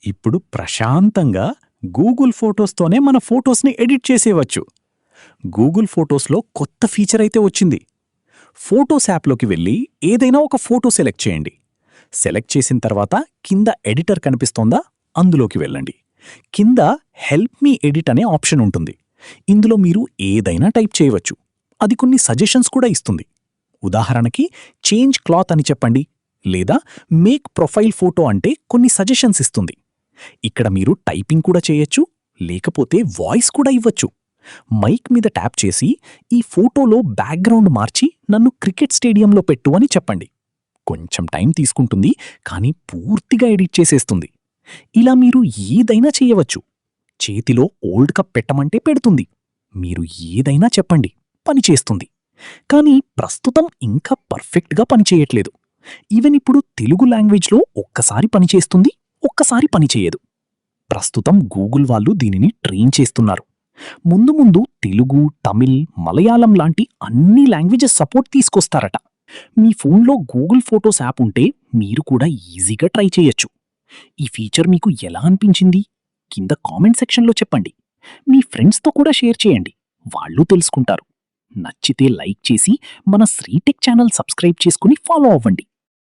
ఇప్పుడు ప్రశాంతంగా గూగుల్ ఫోటోస్తోనే మన ఫోటోస్ని ఎడిట్ చేసేయవచ్చు. గూగుల్ ఫోటోస్లో కొత్త ఫీచర్ అయితే వచ్చింది. ఫోటోస్ యాప్లోకి వెళ్ళి ఏదైనా ఒక ఫోటో సెలెక్ట్ చేయండి. సెలెక్ట్ చేసిన తర్వాత కింద ఎడిటర్ కనిపిస్తోందా, అందులోకి వెళ్ళండి. కింద హెల్ప్ మీ ఎడిట్ అనే ఆప్షన్ ఉంటుంది. ఇందులో మీరు ఏదైనా టైప్ చేయవచ్చు. అది కొన్ని సజెషన్స్ కూడా ఇస్తుంది. ఉదాహరణకి చేంజ్ క్లాత్ అని చెప్పండి, లేదా మేక్ ప్రొఫైల్ ఫోటో అంటే కొన్ని సజెషన్స్ ఇస్తుంది. ఇక్కడ మీరు టైపింగ్ కూడా చేయొచ్చు, లేకపోతే వాయిస్ కూడా ఇవ్వచ్చు. మైక్ మీద ట్యాప్ చేసి ఈ ఫోటోలో బ్యాక్గ్రౌండ్ మార్చి నన్ను క్రికెట్ స్టేడియంలో పెట్టు అని చెప్పండి. కొంచెం టైం తీసుకుంటుంది, కానీ పూర్తిగా ఎడిట్ చేసేస్తుంది. ఇలా మీరు ఏదైనా చేయవచ్చు. చేతిలో ఓల్డ్ కప్ పెట్టమంటే పెడుతుంది. మీరు ఏదైనా చెప్పండి, పనిచేస్తుంది. కానీ ప్రస్తుతం ఇంకా పర్ఫెక్ట్గా పనిచేయట్లేదు. ఈవెన్ ఇప్పుడు తెలుగు లాంగ్వేజ్లో ఒక్కసారి పనిచేస్తుంది, ఒక్కసారి పనిచేయదు. ప్రస్తుతం గూగుల్ వాళ్ళు దీనిని ట్రైన్ చేస్తున్నారు. ముందు ముందు తెలుగు, తమిళ్, మలయాళం లాంటి అన్ని లాంగ్వేజెస్ సపోర్ట్ తీసుకొస్తారట. మీ ఫోన్లో గూగుల్ ఫోటోస్ యాప్ ఉంటే మీరు కూడా ఈజీగా ట్రై చేయొచ్చు. ఈ ఫీచర్ మీకు ఎలా అనిపించింది? కింద కామెంట్ సెక్షన్లో చెప్పండి. మీ ఫ్రెండ్స్తో కూడా షేర్ చేయండి, వాళ్ళు తెలుసుకుంటారు. నచ్చితే లైక్ చేసి మన శ్రీటెక్ ఛానల్ సబ్స్క్రైబ్ చేసుకుని ఫాలో అవ్వండి.